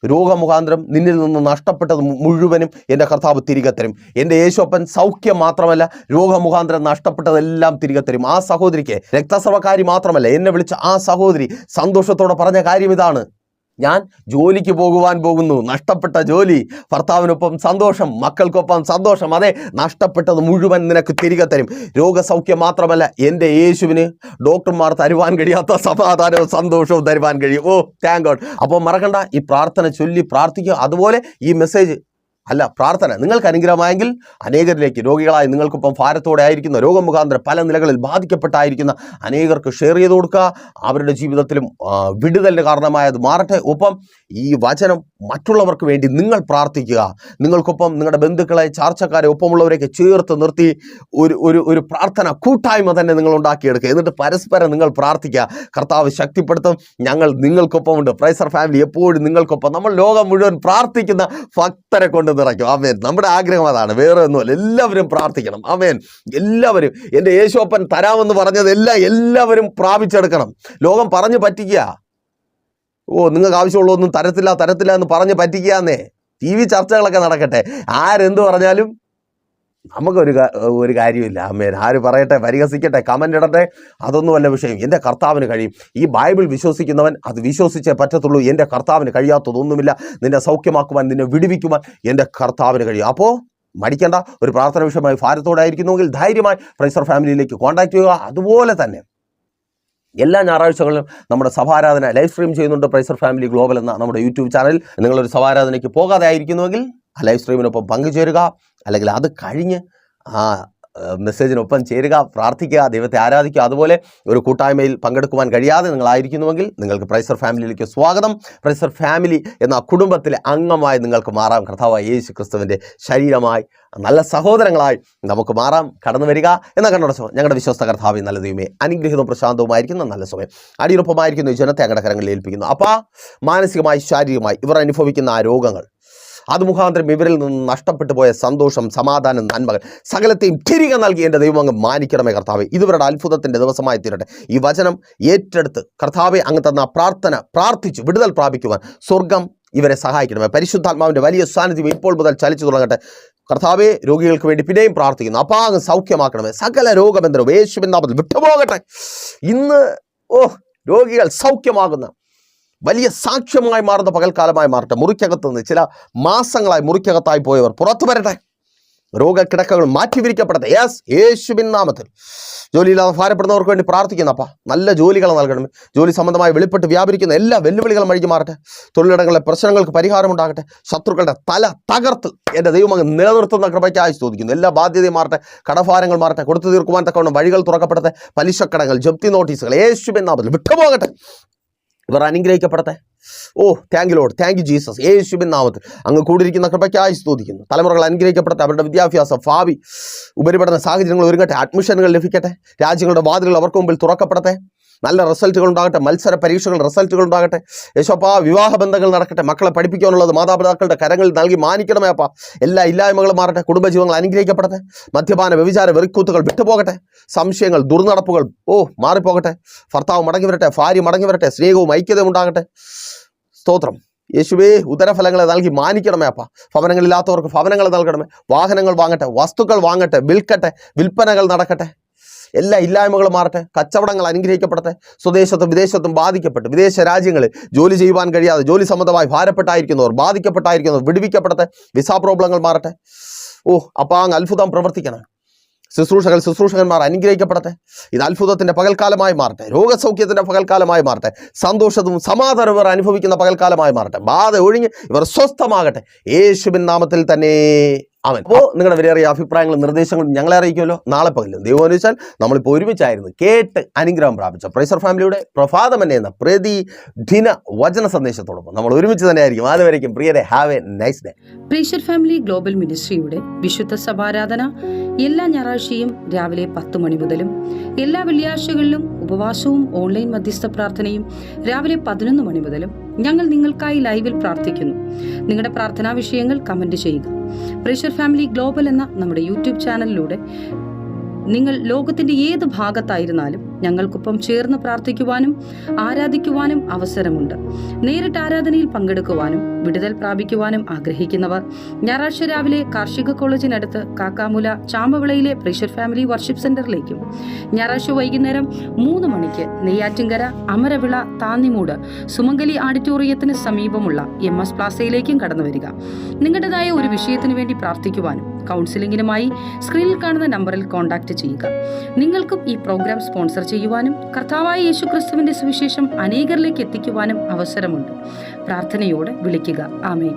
രോഗമുഖാന്തരം നിന്നിൽ നിന്ന് നഷ്ടപ്പെട്ടത് മുഴുവനും എൻ്റെ കർത്താവ് തിരികെ തരും. എൻ്റെ യേശുപ്പൻ സൗഖ്യം മാത്രമല്ല, രോഗമുഖാന്തരം നഷ്ടപ്പെട്ടതെല്ലാം തിരികെ തരും. ആ സഹോദരിക്ക്, രക്തസ്രവക്കാരി മാത്രമല്ല, എന്നെ വിളിച്ച ആ സഹോദരി സന്തോഷത്തോടെ പറഞ്ഞ കാര്യം ഇതാണ്: ഞാൻ ജോലിക്ക് പോകുവാൻ പോകുന്നു. നഷ്ടപ്പെട്ട ജോലി, ഭർത്താവിനൊപ്പം സന്തോഷം, മക്കൾക്കൊപ്പം സന്തോഷം, അതെ, നഷ്ടപ്പെട്ടത് മുഴുവൻ നിനക്ക് തിരികെ തരും. രോഗസൗഖ്യം മാത്രമല്ല, എൻ്റെ യേശുവിന് ഡോക്ടർമാർ തരുവാൻ കഴിയാത്ത സമാധാനവും സന്തോഷവും തരുവാൻ കഴിയും. ഓ താങ്ക് ഗോഡ്. അപ്പോൾ മറക്കണ്ട, ഈ പ്രാർത്ഥന ചൊല്ലി പ്രാർത്ഥിക്കുക. അതുപോലെ ഈ മെസ്സേജ് അല്ല, പ്രാർത്ഥന നിങ്ങൾക്ക് അനുഗ്രഹമായെങ്കിൽ അനേകരിലേക്ക്, രോഗികളായി നിങ്ങൾക്കൊപ്പം ഭാരത്തോടെ ആയിരിക്കുന്ന, രോഗം മുഖാന്തരം പല നിലകളിൽ ബാധിക്കപ്പെട്ടായിരിക്കുന്ന അനേകർക്ക് ഷെയർ ചെയ്ത് കൊടുക്കുക. അവരുടെ ജീവിതത്തിലും വിടുതലിന് കാരണമായത് മാറട്ടെ. ഒപ്പം ഈ വചനം മറ്റുള്ളവർക്ക് വേണ്ടി നിങ്ങൾ പ്രാർത്ഥിക്കുക. നിങ്ങൾക്കൊപ്പം നിങ്ങളുടെ ബന്ധുക്കളെ, ചാർച്ചക്കാരെ, ഒപ്പമുള്ളവരെയൊക്കെ ചേർത്ത് നിർത്തി ഒരു പ്രാർത്ഥന കൂട്ടായ്മ തന്നെ നിങ്ങൾ ഉണ്ടാക്കിയെടുക്കുക. എന്നിട്ട് പരസ്പരം നിങ്ങൾ പ്രാർത്ഥിക്കുക. കർത്താവ് ശക്തിപ്പെടുത്തും, ഞങ്ങൾ നിങ്ങൾക്കൊപ്പമുണ്ട്. പ്രൈസർ ഫാമിലി എപ്പോഴും നിങ്ങൾക്കൊപ്പം. നമ്മൾ ലോകം മുഴുവൻ പ്രാർത്ഥിക്കുന്ന ഭക്തരെ കൊണ്ട് നിറയ്ക്കും. ആമേൻ. നമ്മുടെ ആഗ്രഹം അതാണ്, വേറെ ഒന്നുമല്ല. എല്ലാവരും പ്രാർത്ഥിക്കണം. ആമേൻ. എല്ലാവരും എൻ്റെ യേശുപ്പൻ തരാമെന്ന് പറഞ്ഞതെല്ലാം എല്ലാവരും പ്രാപിച്ചെടുക്കണം. ലോകം പറഞ്ഞു പറ്റിക്കുക, നിങ്ങൾക്ക് ആവശ്യമുള്ളതൊന്നും തരത്തില്ല എന്ന് പറഞ്ഞ് പറ്റിക്കാന്നേ. TV ചർച്ചകളൊക്കെ നടക്കട്ടെ, ആരെന്ത് പറഞ്ഞാലും നമുക്കൊരു കാര്യമില്ല. അമ്മേൻ, ആര് പറയട്ടെ, പരിഹസിക്കട്ടെ, കമൻ്റ് ഇടട്ടെ, അതൊന്നുമല്ല വിഷയം. എൻ്റെ കർത്താവിന് കഴിയും. ഈ ബൈബിൾ വിശ്വസിക്കുന്നവൻ അത് വിശ്വസിച്ചേ പറ്റത്തുള്ളൂ. എൻ്റെ കർത്താവിന് കഴിയാത്തതൊന്നുമില്ല. നിന്നെ സൗഖ്യമാക്കുവാൻ, നിന്നെ വിടുവിക്കുവാൻ എൻ്റെ കർത്താവിന് കഴിയും. അപ്പോൾ മടിക്കേണ്ട. ഒരു പ്രാർത്ഥന വിഷയമായി ഭാരത്തോടായിരിക്കുന്നുവെങ്കിൽ ധൈര്യമായി പ്രൈസർ ഫാമിലിയിലേക്ക് കോൺടാക്ട് ചെയ്യുക. അതുപോലെ തന്നെ എല്ലാ ഞായറാഴ്ചകളിലും നമ്മുടെ സഭാരാധന ലൈവ് സ്ട്രീം ചെയ്യുന്നുണ്ട്. പ്രൈസർ ഫാമിലി ഗ്ലോബൽ എന്ന നമ്മുടെ യൂട്യൂബ് ചാനൽ. നിങ്ങളൊരു സഭാരാധനയ്ക്ക് പോകാതെ ആയിരിക്കുന്നുവെങ്കിൽ ആ ലൈവ് സ്ട്രീമിനൊപ്പം പങ്കുചേരുക, അല്ലെങ്കിൽ അത് കഴിഞ്ഞ് ആ മെസ്സേജിനൊപ്പം ചേരുക, പ്രാർത്ഥിക്കുക, ദൈവത്തെ ആരാധിക്കുക. അതുപോലെ ഒരു കൂട്ടായ്മയിൽ പങ്കെടുക്കുവാൻ കഴിയാതെ നിങ്ങളായിരിക്കുന്നുവെങ്കിൽ നിങ്ങൾക്ക് പ്രൈസർ ഫാമിലിയിലേക്ക് സ്വാഗതം. പ്രൈസർ ഫാമിലി എന്ന കുടുംബത്തിലെ അംഗമായി നിങ്ങൾക്ക് മാറാം. കർത്താവായ യേശു ക്രിസ്തുവിൻ്റെ ശരീരമായി നല്ല സഹോദരങ്ങളായി നമുക്ക് മാറാം. കടന്നു വരിക എന്ന കണ്ണടച്ചോ. ഞങ്ങളുടെ വിശ്വസ്ത കർത്താവേ, നല്ല ദൈവമേ, അനുഗ്രഹീതവും പ്രശാന്തവുമായിരിക്കുന്ന നല്ല സമയം അടിയൊപ്പമായിരിക്കുന്ന ഈ ജനത്തെ അങ്ങയുടെ കരങ്ങളിൽ ഏൽപ്പിക്കുന്നു. അപ്പോൾ മാനസികമായി, ശാരീരികമായി ഇവർ അനുഭവിക്കുന്ന ആ രോഗങ്ങൾ, അത് മുഖാന്തരം ഇവരിൽ നിന്ന് നഷ്ടപ്പെട്ടു പോയ സന്തോഷം, സമാധാനം, നന്മകൾ സകലത്തെയും തിരികെ നൽകി എൻ്റെ ദൈവം അങ്ങ് മാനിക്കണമേ കർത്താവേ. ഇതുവരുടെ അത്ഭുതത്തിൻ്റെ ദിവസമായി തീരട്ടെ. ഈ വചനം ഏറ്റെടുത്ത് കർത്താവെ അങ്ങ് തന്ന പ്രാർത്ഥന പ്രാർത്ഥിച്ചു വിടുതൽ പ്രാപിക്കുവാൻ സ്വർഗം ഇവരെ സഹായിക്കണമേ. പരിശുദ്ധാത്മാവിൻ്റെ വലിയ സാന്നിധ്യം ഇപ്പോൾ മുതൽ ചലിച്ചു തുടങ്ങട്ടെ. കർത്താവെ, രോഗികൾക്ക് വേണ്ടി പിന്നെയും പ്രാർത്ഥിക്കുന്നു. അപ്പോൾ അങ്ങ് സൗഖ്യമാക്കണമേ. സകല രോഗബന്ധനവും യേശുവിൻ നാമത്തിൽ വിട്ടുപോകട്ടെ. ഇന്ന് രോഗികൾ സൗഖ്യമാകുന്ന വലിയ സാക്ഷ്യമായി മാറുന്ന പകൽക്കാലമായി മാറട്ടെ. മുറിക്കകത്ത് നിന്ന് ചില മാസങ്ങളായി മുറിക്കകത്തായി പോയവർ പുറത്തു വരട്ടെ. രോഗക്കിടക്കകൾ മാറ്റിവിരിക്കപ്പെടട്ടെ. യേശുവിൻ നാമത്തിൽ. ജോലിയില്ലാതെ ഭാരപ്പെടുന്നവർക്ക് വേണ്ടി പ്രാർത്ഥിക്കുന്നപ്പാ, നല്ല ജോലികൾ നൽകണമേ. ജോലി സംബന്ധമായി വെളിപ്പെട്ട് വ്യാപരിക്കുന്ന എല്ലാ വെല്ലുവിളികളും അഴിഞ്ഞു മാറട്ടെ. തൊഴിലിടങ്ങളിലെ പ്രശ്നങ്ങൾക്ക് പരിഹാരമുണ്ടാകട്ടെ. ശത്രുക്കളുടെ തല തകർത്ത് എൻ്റെ ദൈവം അങ്ങ് നിലനിർത്തുന്ന കൃപയ്ക്കായി ചോദിക്കുന്നു. എല്ലാ ബാധ്യതയും മാറട്ടെ, കടഭാരങ്ങൾ മാറട്ടെ, കൊടുത്തു തീർക്കുവാൻ തക്കവണ്ണം വഴികൾ തുറക്കപ്പെടട്ടെ. പലിശക്കടങ്ങൾ, ജപ്തി നോട്ടീസുകൾ യേശുവിൻ നാമത്തിൽ വിട്ടുപോകട്ടെ. ഇവർ അനുഗ്രഹിക്കപ്പെടട്ടെ. Thank you Lord, thank you Jesus. യേശുവിൻ നാമത്തിൽ അങ്ങ് കൂടിയിരിക്കുന്ന കൃപയ്ക്കായി സ്തുതിക്കുന്നു. തലമുറകൾ അനുഗ്രഹിക്കപ്പെടട്ടെ. അവരുടെ വിദ്യാഭ്യാസം, ഭാവി, ഉപരിപഠന സാഹചര്യങ്ങൾ ഒരുങ്ങട്ടെ. അഡ്മിഷനുകൾ ലഭിക്കട്ടെ. രാജ്യങ്ങളുടെ വാതിലുകൾ അവർക്ക് മുമ്പിൽ തുറക്കപ്പെടട്ടെ. നല്ല റിസൾട്ടുകൾ ഉണ്ടാകട്ടെ. മത്സര പരീക്ഷകൾ റിസൾട്ടുകൾ ഉണ്ടാകട്ടെ. യേശോപ്പാ, വിവാഹ ബന്ധങ്ങൾ നടക്കട്ടെ. മക്കളെ പഠിപ്പിക്കാനുള്ളത് മാതാപിതാക്കളുടെ കരങ്ങളിൽ നൽകി മാനിക്കണമേ അപ്പാ. എല്ലാ ഇല്ലായ്മകളും മാറട്ടെ. കുടുംബജീവങ്ങൾ അനുഗ്രഹിക്കപ്പെടട്ടെ. മദ്യപാന, വ്യഭിചാര, വെറിക്കൂത്തുകൾ വിട്ടുപോകട്ടെ. സംശയങ്ങൾ, ദുർനടപ്പുകൾ മാറിപ്പോകട്ടെ. ഭർത്താവ് മടങ്ങി വരട്ടെ. ഭാര്യ മടങ്ങി വരട്ടെ. സ്നേഹവും ഐക്യതയും ഉണ്ടാകട്ടെ. സ്തോത്രം യേശുവേ. ഉദരഫലങ്ങളെ നൽകി മാനിക്കണമേ അപ്പാ. ഭവനങ്ങളില്ലാത്തവർക്ക് ഭവനങ്ങൾ നൽകണമേ. വാഹനങ്ങൾ വാങ്ങട്ടെ. വസ്തുക്കൾ വാങ്ങട്ടെ. വിൽക്കട്ടെ. വിൽപ്പനകൾ നടക്കട്ടെ. എല്ലാ ഇല്ലായ്മകളും മാറട്ടെ. കച്ചവടങ്ങൾ അനുഗ്രഹിക്കപ്പെടട്ടെ. സ്വദേശത്തും വിദേശത്തും ബാധിക്കപ്പെട്ട് വിദേശ രാജ്യങ്ങളിൽ ജോലി ചെയ്യുവാൻ കഴിയാതെ ജോലി സംബന്ധമായി ഭാരപ്പെട്ടായിരിക്കുന്നവർ, ബാധിക്കപ്പെട്ടായിരിക്കുന്നവർ വിടുവിക്കപ്പെടട്ടെ. വിസ പ്രോബ്ലങ്ങൾ മാറട്ടെ. അപ്പം അങ്ങ് അത്ഭുതം പ്രവർത്തിക്കണം. ശുശ്രൂഷകന്മാർ അനുഗ്രഹിക്കപ്പെടട്ടെ. ഇത് അത്ഭുതത്തിൻ്റെ പകൽക്കാലമായി മാറട്ടെ. രോഗസൗഖ്യത്തിൻ്റെ പകൽക്കാലമായി മാറട്ടെ. സന്തോഷവും സമാധാനവും ഇവർ അനുഭവിക്കുന്ന പകൽക്കാലമായി മാറട്ടെ. ബാധ ഒഴിഞ്ഞ് ഇവർ സ്വസ്ഥമാകട്ടെ. യേശുവിൻ നാമത്തിൽ തന്നെ അവൻ. അപ്പോൾ നിങ്ങളുടെ വിലയേറിയ അഭിപ്രായങ്ങളും നിർദ്ദേശങ്ങളും ഞങ്ങളെ അറിയിക്കുമല്ലോ. നാളെ പകലും ദൈവം അനുവദിച്ചാൽ നമ്മളിപ്പോൾ ഒരുമിച്ചായിരുന്നു കേട്ട് അനുഗ്രഹം പ്രാപിച്ച പ്രൈസർ ഫാമിലിയുടെ പ്രഭാതം എന്ന പ്രതിദിന വചന സന്ദേശത്തോടൊപ്പം നമ്മൾ ഒരുമിച്ച് തന്നെ ആയിരിക്കും. അതുവരേക്കും പ്രിയരെ, have a nice day. Praiser family global മിനിസ്ട്രിയുടെ വിശുദ്ധ സഭാരാധന എല്ലാ ഞായറാഴ്ചയും രാവിലെ 10 മണി മുതലും എല്ലാ വെള്ളിയാഴ്ചകളിലും ഉപവാസവും ഓൺലൈൻ മധ്യസ്ഥ പ്രാർത്ഥനയും രാവിലെ 11 മണി മുതലും ഞങ്ങൾ നിങ്ങൾക്കായി ലൈവിൽ പ്രാർത്ഥിക്കുന്നു. നിങ്ങളുടെ പ്രാർത്ഥനാ വിഷയങ്ങൾ കമന്റ് ചെയ്യുക. പ്രൈസർ ഫാമിലി ഗ്ലോബൽ എന്ന നമ്മുടെ യൂട്യൂബ് ചാനലിലൂടെ നിങ്ങൾ ലോകത്തിന്റെ ഏത് ഭാഗത്തായിരുന്നാലും ഞങ്ങൾക്കൊപ്പം ചേർന്ന് പ്രാർത്ഥിക്കുവാനും ആരാധിക്കുവാനും അവസരമുണ്ട്. നേരിട്ട് ആരാധനയിൽ പങ്കെടുക്കുവാനും വിടുതൽ പ്രാപിക്കുവാനും ആഗ്രഹിക്കുന്നവർ ഞായറാഴ്ച രാവിലെ കാർഷിക കോളേജിനടുത്ത് കാക്കാമുല ചാമ്പവിളയിലെ പ്രൈസർ ഫാമിലി വർഷിപ്പ് സെന്ററിലേക്കും ഞായറാഴ്ച വൈകുന്നേരം 3 മണിക്ക് നെയ്യാറ്റിൻകര അമരവിള താന്നിമൂട് സുമംഗലി ഓഡിറ്റോറിയത്തിന് സമീപമുള്ള MS പ്ലാസയിലേക്കും കടന്നു വരിക. നിങ്ങളുടേതായ ഒരു വിഷയത്തിന് വേണ്ടി പ്രാർത്ഥിക്കുവാനും കൗൺസിലിംഗിനുമായി സ്ക്രീനിൽ കാണുന്ന നമ്പറിൽ കോൺടാക്ട് ചെയ്യുക. നിങ്ങൾക്കും ഈ പ്രോഗ്രാം സ്പോൺസർ ചെയ്യുവാനും കർത്താവായ യേശുക്രിസ്തുവിന്റെ സുവിശേഷം അനേകരിലേക്ക് എത്തിക്കുവാനും അവസരമുണ്ട്. പ്രാർത്ഥനയോടെ വിളിക്കുക. ആമേൻ.